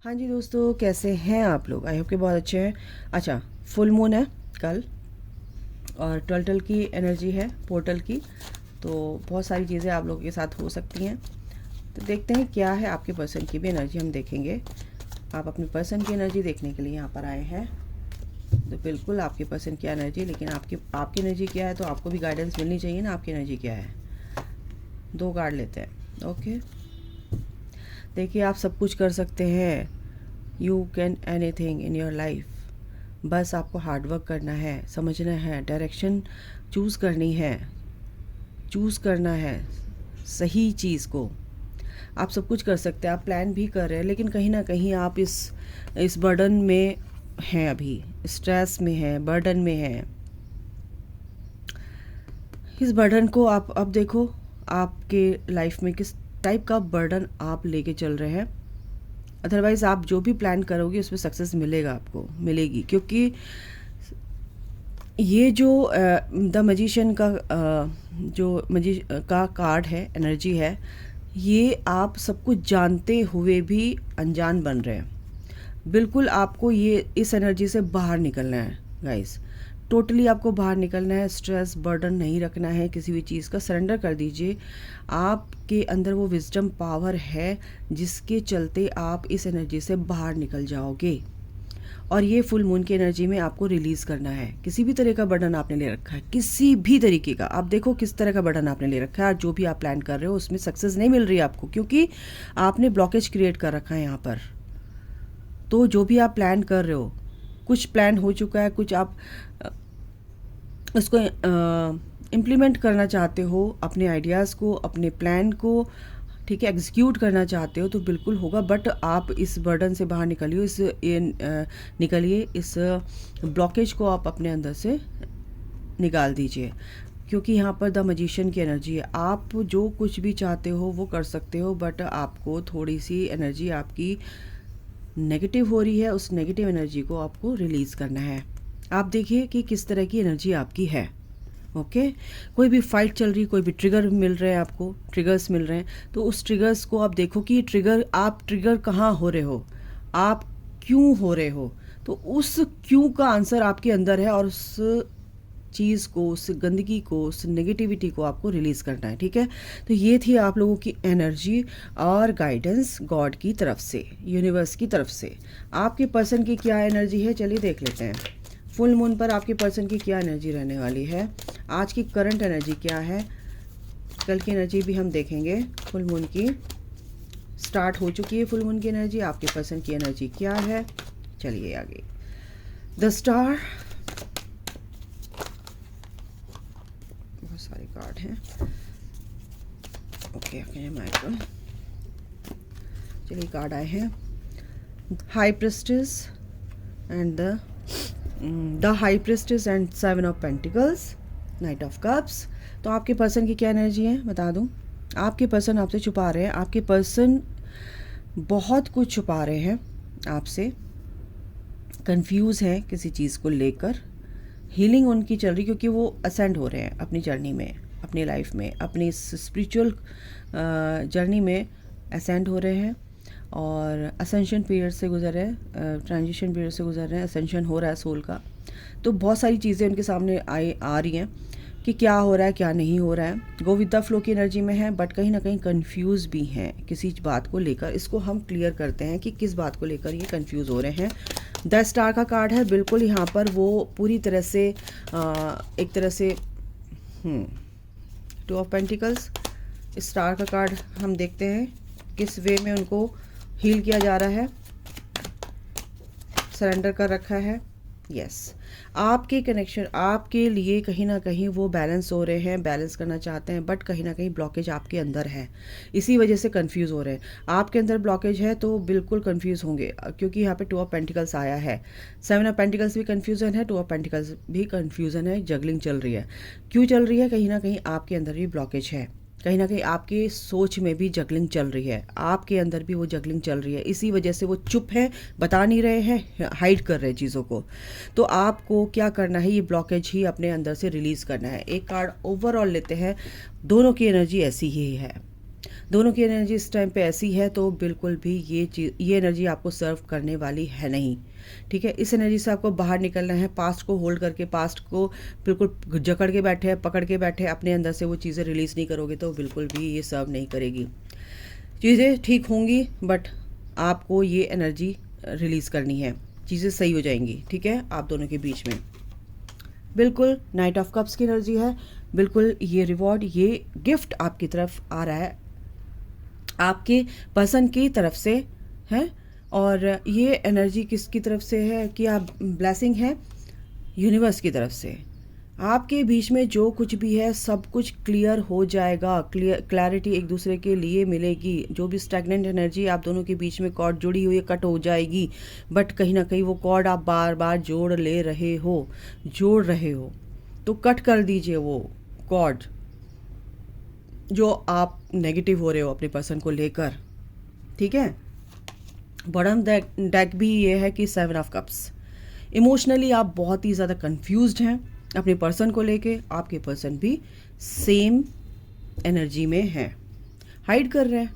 हाँ जी दोस्तों, कैसे हैं आप लोग? आई होप के बहुत अच्छे हैं। अच्छा, फुल मून है कल और ट्वेल्टल की एनर्जी है पोर्टल की, तो बहुत सारी चीज़ें आप लोगों के साथ हो सकती हैं। तो देखते हैं क्या है आपके पर्सन की भी एनर्जी, हम देखेंगे। आप अपने पर्सन की एनर्जी देखने के लिए यहाँ पर आए हैं, तो बिल्कुल आपके पर्सन की एनर्जी, लेकिन आपकी आपकी एनर्जी क्या है, तो आपको भी गाइडेंस मिलनी चाहिए ना, आपकी एनर्जी क्या है। 2 कार्ड लेते हैं। ओके, देखिए आप सब कुछ कर सकते हैं। You can anything in your life. बस आपको हार्डवर्क करना है, समझना है, डायरेक्शन चूज़ करनी है, चूज़ करना है सही चीज़ को। आप सब कुछ कर सकते हैं, आप प्लान भी कर रहे हैं, लेकिन कहीं ना कहीं आप इस बर्डन में हैं, अभी स्ट्रेस में हैं, बर्डन में हैं। इस बर्डन को आप अब देखो, आपके लाइफ में किस टाइप का बर्डन आप लेके चल रहे हैं। अदरवाइज़ आप जो भी प्लान करोगे उसमें सक्सेस मिलेगा, आपको मिलेगी, क्योंकि ये जो द मजिशियन का जो का कार्ड है, एनर्जी है, ये आप सब कुछ जानते हुए भी अनजान बन रहे हैं। बिल्कुल आपको ये इस एनर्जी से बाहर निकलना है गाइस, टोटली आपको बाहर निकलना है। स्ट्रेस बर्डन नहीं रखना है, किसी भी चीज़ का सरेंडर कर दीजिए। आपके अंदर वो विजडम पावर है जिसके चलते आप इस एनर्जी से बाहर निकल जाओगे, और ये फुल मून की एनर्जी में आपको रिलीज़ करना है। किसी भी तरह का बर्डन आपने ले रखा है, किसी भी तरीके का, आप देखो किस तरह का बर्डन आपने ले रखा है, और जो भी आप प्लान कर रहे हो उसमें सक्सेस नहीं मिल रही है आपको, क्योंकि आपने ब्लॉकेज क्रिएट कर रखा है यहाँ पर। तो जो भी आप प्लान कर रहे हो, कुछ प्लान हो चुका है, कुछ आप उसको इम्प्लीमेंट करना चाहते हो, अपने आइडियाज़ को, अपने प्लान को, ठीक है, एग्जीक्यूट करना चाहते हो, तो बिल्कुल होगा। बट आप इस बर्डन से बाहर निकलिए, इस ब्लॉकेज को आप अपने अंदर से निकाल दीजिए, क्योंकि यहाँ पर द मजिशियन की एनर्जी है। आप जो कुछ भी चाहते हो वो कर सकते हो, बट आपको थोड़ी सी एनर्जी आपकी नेगेटिव हो रही है, उस नेगेटिव एनर्जी को आपको रिलीज़ करना है। आप देखिए कि किस तरह की एनर्जी आपकी है। ओके, कोई भी फाइट चल रही, कोई भी ट्रिगर मिल रहे हैं आपको, ट्रिगर्स मिल रहे हैं, तो उस ट्रिगर्स को आप देखो कि आप ट्रिगर कहाँ हो रहे हो, आप क्यों हो रहे हो। तो उस क्यों का आंसर आपके अंदर है, और उस चीज़ को, उस गंदगी को, उस नेगेटिविटी को आपको रिलीज़ करना है। ठीक है, तो ये थी आप लोगों की एनर्जी और गाइडेंस गॉड की तरफ से, यूनिवर्स की तरफ से। आपके पर्सन की क्या एनर्जी है, चलिए देख लेते हैं। फुल मून पर आपके पर्सन की क्या एनर्जी रहने वाली है, आज की करंट एनर्जी क्या है, कल की एनर्जी भी हम देखेंगे। फुल मून की स्टार्ट हो चुकी है, फुल मून की एनर्जी, आपके पर्सन की एनर्जी क्या है, चलिए आगे। द स्टार, बहुत सारे कार्ड हैं। ओके ओके, माइक, चलिए कार्ड आए हैं। High prestige and the high prestige and 7 of pentacles, night of cups. तो आपके पर्सन की क्या एनर्जी है बता दूं। आपके पर्सन आपसे छुपा रहे हैं, आपके पर्सन बहुत कुछ छुपा रहे हैं आपसे, कंफ्यूज हैं किसी चीज़ को लेकर। हीलिंग उनकी चल रही, क्योंकि वो असेंड हो रहे हैं अपनी जर्नी में, अपनी लाइफ में, अपनी स्पिरिचुअल जर्नी में असेंड हो रहे हैं, और असेंशन पीरियड से गुजर रहे हैं, ट्रांजिशन पीरियड से गुजर रहे हैं, असेंशन हो रहा है सोल का। तो बहुत सारी चीज़ें उनके सामने आ रही हैं कि क्या हो रहा है, क्या नहीं हो रहा है। गो विद द फ्लो की एनर्जी में है, बट कहीं ना कहीं कंफ्यूज भी हैं किसी बात को लेकर। इसको हम क्लियर करते हैं कि किस बात को लेकर ये कंफ्यूज हो रहे हैं। द स्टार का कार्ड है, बिल्कुल यहाँ पर वो पूरी तरह से एक तरह से 2 ऑफ पेंटिकल्स, स्टार का कार्ड हम देखते हैं किस वे में उनको हील किया जा रहा है, सरेंडर कर रखा है। यस, आपके कनेक्शन आपके लिए कहीं ना कहीं वो बैलेंस हो रहे हैं, बैलेंस करना चाहते हैं, बट कहीं ना कहीं ब्लॉकेज आपके अंदर है, इसी वजह से कंफ्यूज हो रहे हैं। आपके अंदर ब्लॉकेज है तो बिल्कुल कंफ्यूज होंगे, क्योंकि यहाँ पे 2 ऑफ पेंटिकल्स आया है। 7 ऑफ पेंटिकल्स भी कंफ्यूजन है, 2 ऑफ पेंटिकल्स भी कंफ्यूजन है, जगलिंग चल रही है। क्यों चल रही है, कहीं ना कहीं आपके अंदर भी ब्लॉकेज है, कहीं ना कहीं आपके सोच में भी जगलिंग चल रही है, आपके अंदर भी वो जगलिंग चल रही है। इसी वजह से वो चुप है, बता नहीं रहे हैं, हाइड कर रहे हैं चीज़ों को। तो आपको क्या करना है, ये ब्लॉकेज ही अपने अंदर से रिलीज़ करना है। एक कार्ड ओवरऑल लेते हैं, दोनों की एनर्जी ऐसी ही है। दोनों की एनर्जी इस टाइम पे ऐसी है तो बिल्कुल भी ये एनर्जी आपको सर्व करने वाली है नहीं। ठीक है, इस एनर्जी से आपको बाहर निकलना है। पास्ट को होल्ड करके, पास्ट को बिल्कुल जकड़ के बैठे हैं, पकड़ के बैठे हैं, अपने अंदर से वो चीज़ें रिलीज़ नहीं करोगे तो बिल्कुल भी ये सर्व नहीं करेगी। चीज़ें ठीक होंगी बट आपको ये एनर्जी रिलीज़ करनी है, चीज़ें सही हो जाएंगी। ठीक है, आप दोनों के बीच में बिल्कुल नाइट ऑफ कप्स की एनर्जी है। बिल्कुल ये रिवॉर्ड, ये गिफ्ट आपकी तरफ आ रहा है, आपके पर्सन की तरफ से है। और ये एनर्जी किसकी तरफ से है कि आप ब्लेसिंग है यूनिवर्स की तरफ से। आपके बीच में जो कुछ भी है सब कुछ क्लियर हो जाएगा, क्लैरिटी एक दूसरे के लिए मिलेगी। जो भी स्टैग्नेंट एनर्जी आप दोनों के बीच में कॉर्ड जुड़ी हुई है कट हो जाएगी, बट कहीं ना कहीं वो कॉर्ड आप बार बार जोड़ रहे हो तो कट कर दीजिए वो कॉर्ड जो आप नेगेटिव हो रहे हो अपने पर्सन को लेकर। ठीक है, बॉटम डेक भी ये है कि 7 ऑफ कप्स। इमोशनली आप बहुत ही ज़्यादा कंफ्यूज्ड हैं अपने पर्सन को लेके, आपके पर्सन भी सेम एनर्जी में हैं, हाइड कर रहे हैं,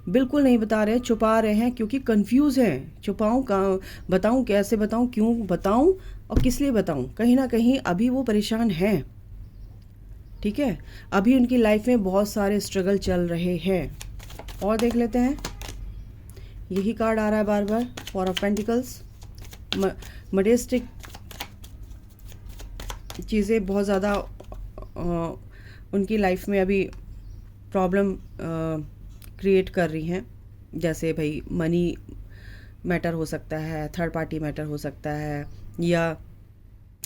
बिल्कुल नहीं बता रहे हैं, छुपा रहे हैं क्योंकि कंफ्यूज हैं। छुपाऊं कहाँ, बताऊं कैसे, बताऊं क्यों बताऊं और किस लिए बताऊं। कहीं ना कहीं अभी वो परेशान हैं। ठीक है, अभी उनकी लाइफ में बहुत सारे स्ट्रगल चल रहे हैं। और देख लेते हैं, यही कार्ड आ रहा है बार बार, 4 ऑफ पेंटिकल्स। मजेस्टिक चीज़ें बहुत ज़्यादा उनकी लाइफ में अभी प्रॉब्लम क्रिएट कर रही हैं। जैसे भाई मनी मैटर हो सकता है, थर्ड पार्टी मैटर हो सकता है, या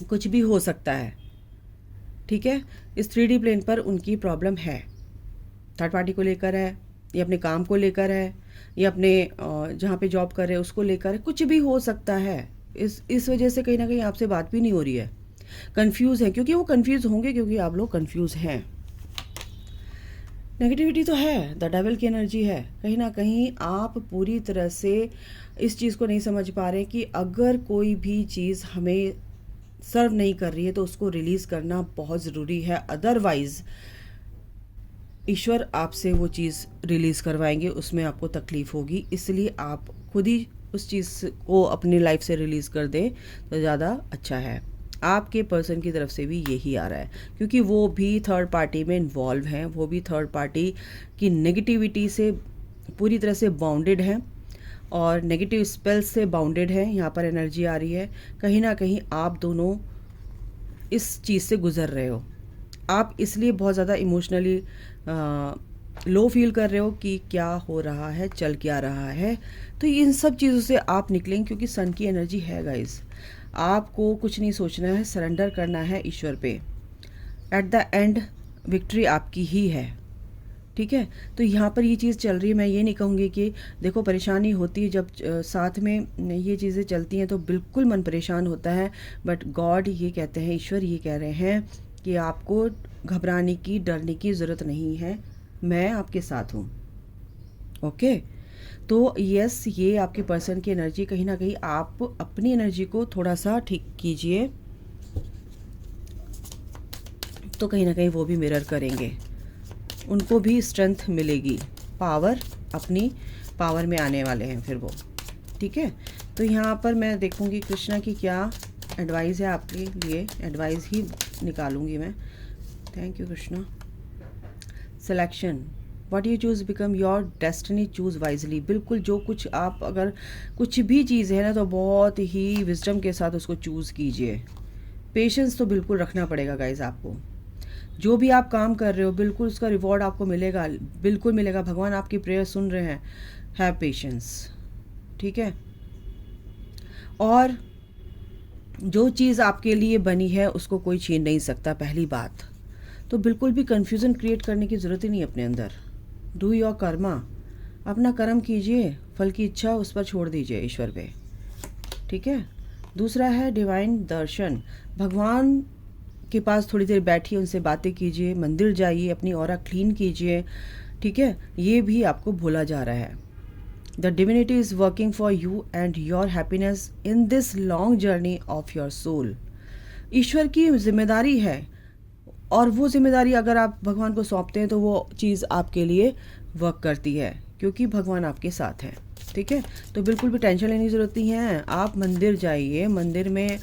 कुछ भी हो सकता है। ठीक है, इस 3D प्लेन पर उनकी प्रॉब्लम है, थर्ड पार्टी को लेकर है, या अपने काम को लेकर है, या अपने जहाँ पे जॉब कर रहे हैं उसको लेकर है, कुछ भी हो सकता है। इस वजह से कहीं ना कहीं आपसे बात भी नहीं हो रही है, कंफ्यूज है, क्योंकि वो कंफ्यूज होंगे क्योंकि आप लोग कंफ्यूज हैं। नेगेटिविटी तो है, द डेविल की एनर्जी है। कहीं ना कहीं आप पूरी तरह से इस चीज़ को नहीं समझ पा रहे कि अगर कोई भी चीज़ हमें सर्व नहीं कर रही है तो उसको रिलीज़ करना बहुत ज़रूरी है, अदरवाइज़ ईश्वर आपसे वो चीज़ रिलीज़ करवाएंगे, उसमें आपको तकलीफ़ होगी। इसलिए आप खुद ही उस चीज़ को अपनी लाइफ से रिलीज़ कर दें तो ज़्यादा अच्छा है। आपके पर्सन की तरफ से भी यही आ रहा है, क्योंकि वो भी थर्ड पार्टी में इन्वॉल्व हैं, वो भी थर्ड पार्टी की नेगेटिविटी से पूरी तरह से बाउंडेड हैं और नेगेटिव स्पेल्स से बाउंडेड है। यहाँ पर एनर्जी आ रही है, कहीं ना कहीं आप दोनों इस चीज़ से गुज़र रहे हो। आप इसलिए बहुत ज़्यादा इमोशनली लो फील कर रहे हो कि क्या हो रहा है, चल क्या रहा है। तो इन सब चीज़ों से आप निकलेंगे, क्योंकि सन की एनर्जी है गाइस। आपको कुछ नहीं सोचना है, सरेंडर करना है ईश्वर पे। एट द एंड विक्ट्री आपकी ही है। ठीक है, तो यहाँ पर ये चीज़ चल रही है। मैं ये नहीं कहूँगी कि देखो परेशानी होती है जब साथ में ये चीज़ें चलती हैं तो बिल्कुल मन परेशान होता है, बट गॉड ये कहते हैं, ईश्वर ये कह रहे हैं कि आपको घबराने की, डरने की ज़रूरत नहीं है, मैं आपके साथ हूँ। ओके, तो यस, ये आपके पर्सन की एनर्जी, कहीं ना कहीं आप अपनी एनर्जी को थोड़ा सा ठीक कीजिए तो कहीं ना कहीं वो भी मिरर करेंगे, उनको भी स्ट्रेंथ मिलेगी, पावर, अपनी पावर में आने वाले हैं फिर वो। ठीक है, तो यहाँ पर मैं देखूँगी कृष्णा की क्या एडवाइस है आपके लिए, एडवाइस ही निकालूंगी मैं। Thank you Krishna. Selection, what you choose become your destiny, choose wisely. बिल्कुल जो कुछ आप, अगर कुछ भी चीज़ है ना तो बहुत ही विजडम के साथ उसको चूज़ कीजिए। पेशेंस तो बिल्कुल रखना पड़ेगा गाइज आपको। जो भी आप काम कर रहे हो बिल्कुल उसका रिवॉर्ड आपको मिलेगा, बिल्कुल मिलेगा। भगवान आपकी प्रेयर सुन रहे हैं। Have patience. ठीक है, और जो चीज़ आपके लिए बनी है उसको कोई छीन नहीं सकता, पहली बात। तो बिल्कुल भी कन्फ्यूज़न क्रिएट करने की ज़रूरत ही नहीं अपने अंदर। डू योर कर्मा, अपना कर्म कीजिए, फल की इच्छा उस पर छोड़ दीजिए ईश्वर पे। ठीक है, दूसरा है डिवाइन दर्शन। भगवान के पास थोड़ी देर बैठिए, उनसे बातें कीजिए, मंदिर जाइए, अपनी ऑरा क्लीन कीजिए। ठीक है, ये भी आपको भूला जा रहा है। The divinity is working for you and your happiness in this long journey of your soul. ईश्वर की जिम्मेदारी है, और वो जिम्मेदारी अगर आप भगवान को सौंपते हैं तो वो चीज़ आपके लिए वर्क करती है, क्योंकि भगवान आपके साथ हैं। ठीक है, तो बिल्कुल भी टेंशन लेने की ज़रूरत नहीं है। आप मंदिर जाइए, मंदिर में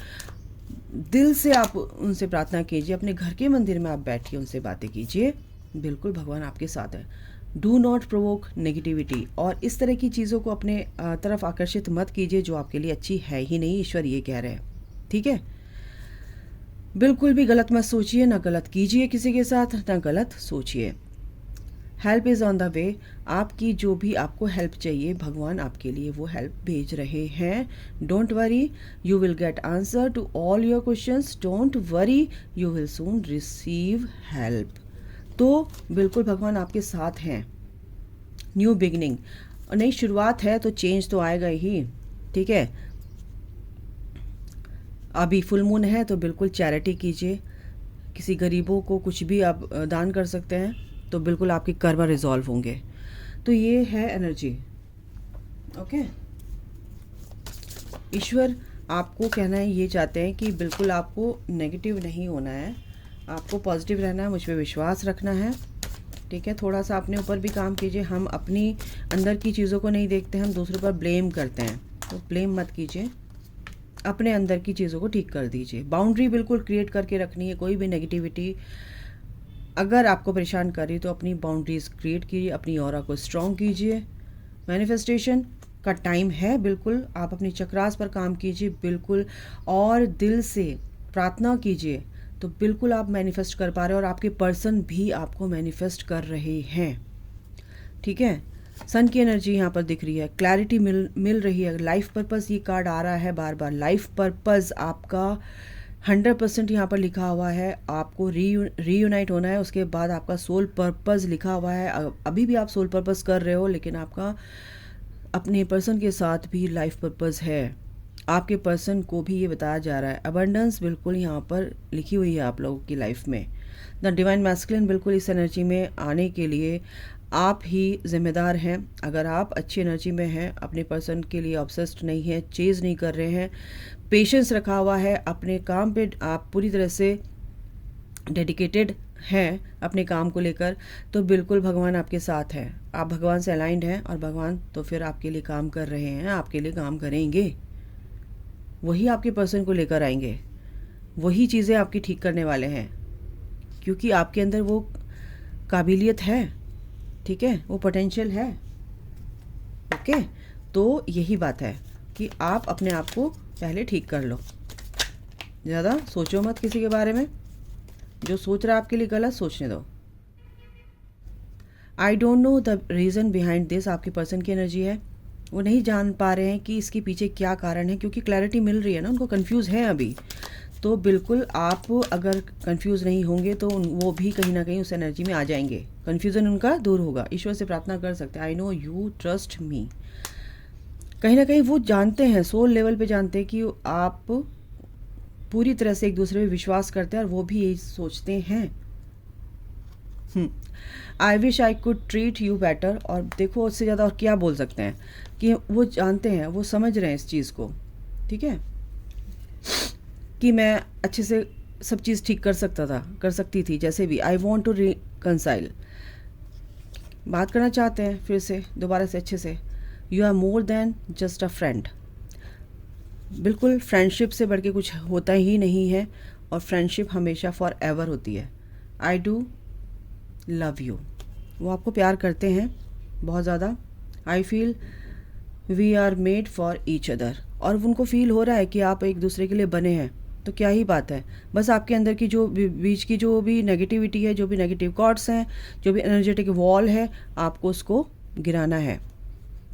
दिल से आप उनसे प्रार्थना कीजिए, अपने घर के मंदिर में आप बैठिए, उनसे बातें कीजिए, बिल्कुल भगवान आपके साथ है। डू नॉट प्रोवोक नेगेटिविटी, और इस तरह की चीज़ों को अपने तरफ आकर्षित मत कीजिए जो आपके लिए अच्छी है ही नहीं, ईश्वर ये कह रहे हैं। ठीक है, बिल्कुल भी गलत मत सोचिए, ना गलत कीजिए किसी के साथ, ना गलत सोचिए। Help is on the way, आपकी जो भी आपको हेल्प चाहिए भगवान आपके लिए वो हेल्प भेज रहे हैं। Don't worry, you will get answer to all your questions. Don't worry, you will soon receive help. तो बिल्कुल भगवान आपके साथ हैं। न्यू बिगनिंग, नई शुरुआत है तो चेंज तो आएगा ही। ठीक है, अभी फुल मून है तो बिल्कुल चैरिटी कीजिए, किसी गरीबों को कुछ भी आप दान कर सकते हैं, तो बिल्कुल आपके कर्म रिजॉल्व होंगे। तो ये है एनर्जी। ओके, ईश्वर आपको कहना है, ये चाहते हैं कि बिल्कुल आपको नेगेटिव नहीं होना है, आपको पॉजिटिव रहना है, मुझ पे विश्वास रखना है। ठीक है, थोड़ा सा अपने ऊपर भी काम कीजिए। हम अपनी अंदर की चीज़ों को नहीं देखते, हम दूसरों पर ब्लेम करते हैं, तो ब्लेम मत कीजिए, अपने अंदर की चीज़ों को ठीक कर दीजिए। बाउंड्री बिल्कुल क्रिएट करके रखनी है। कोई भी नेगेटिविटी अगर आपको परेशान कर रही तो अपनी बाउंड्रीज क्रिएट कीजिए, अपनी ऑरा को स्ट्रॉन्ग कीजिए। मैनिफेस्टेशन का टाइम है, बिल्कुल आप अपनी चक्रास पर काम कीजिए बिल्कुल, और दिल से प्रार्थना कीजिए, तो बिल्कुल आप मैनिफेस्ट कर पा रहे हैं, और आपके पर्सन भी आपको मैनिफेस्ट कर रहे हैं। ठीक है, सन की एनर्जी यहाँ पर दिख रही है, क्लैरिटी मिल रही है। लाइफ पर्पस ये कार्ड आ रहा है बार बार, लाइफ पर्पस आपका 100% यहाँ पर लिखा हुआ है। आपको रीयूनाइट होना है, उसके बाद आपका सोल पर्पस लिखा हुआ है। अभी भी आप सोल पर्पस कर रहे हो, लेकिन आपका अपने पर्सन के साथ भी लाइफ पर्पस है। आपके पर्सन को भी ये बताया जा रहा है, अबंडेंस बिल्कुल यहाँ पर लिखी हुई है आप लोगों की लाइफ में। द डिवाइन मैस्कुलिन बिल्कुल इस एनर्जी में आने के लिए आप ही जिम्मेदार हैं। अगर आप अच्छी एनर्जी में हैं, अपने पर्सन के लिए ऑब्सेस्ड नहीं है, चेज नहीं कर रहे हैं, पेशेंस रखा हुआ है, अपने काम पे आप पूरी तरह से डेडिकेटेड हैं अपने काम को लेकर, तो बिल्कुल भगवान आपके साथ है। आप भगवान से अलाइंड हैं, और भगवान तो फिर आपके लिए काम कर रहे हैं, आपके लिए काम करेंगे। वही आपके पर्सन को लेकर आएंगे, वही चीज़ें आपकी ठीक करने वाले हैं, क्योंकि आपके अंदर वो काबिलियत है। ठीक है, वो पोटेंशियल है। ओके, तो यही बात है कि आप अपने आप को पहले ठीक कर लो। ज़्यादा सोचो मत किसी के बारे में, जो सोच रहा है आपके लिए गलत, सोचने दो। I don't know the reason behind this, आपके पर्सन की एनर्जी है, वो नहीं जान पा रहे हैं कि इसके पीछे क्या कारण है, क्योंकि क्लैरिटी मिल रही है ना, उनको कंफ्यूज है अभी। तो बिल्कुल आप अगर कंफ्यूज नहीं होंगे तो वो भी कहीं ना कहीं उस एनर्जी में आ जाएंगे, कन्फ्यूज़न उनका दूर होगा। ईश्वर से प्रार्थना कर सकते हैं, I know you trust me. कहीं ना कहीं वो जानते हैं, सोल लेवल पे जानते हैं कि आप पूरी तरह से एक दूसरे पे विश्वास करते हैं, और वो भी यही सोचते हैं। I wish I could treat you better, और देखो उससे ज़्यादा और क्या बोल सकते हैं, कि वो जानते हैं, वो समझ रहे हैं इस चीज़ को। ठीक है, कि मैं अच्छे से सब चीज़ ठीक कर सकती थी, जैसे भी आई वॉन्ट टू रिकनसाइल, बात करना चाहते हैं फिर से दोबारा से अच्छे से। You are more than just a friend, बिल्कुल फ्रेंडशिप से बढ़ के कुछ होता ही नहीं है, और फ्रेंडशिप हमेशा फॉर एवर होती है। आई डू लव यू, वो आपको प्यार करते हैं बहुत ज़्यादा। I feel we are made for each other, और उनको फील हो रहा है कि आप एक दूसरे के लिए बने हैं, तो क्या ही बात है। बस आपके अंदर की जो बीच की जो भी नेगेटिविटी है, जो भी नेगेटिव कॉर्ड्स हैं, जो भी एनर्जेटिक वॉल है, आपको उसको गिराना है,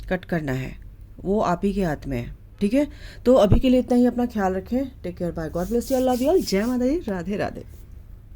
कट करना है, वो आप ही के हाथ में है। ठीक है, तो अभी के लिए इतना ही, अपना ख्याल रखें, take care, bye, God bless you, love you all, जय माता दी, राधे राधे।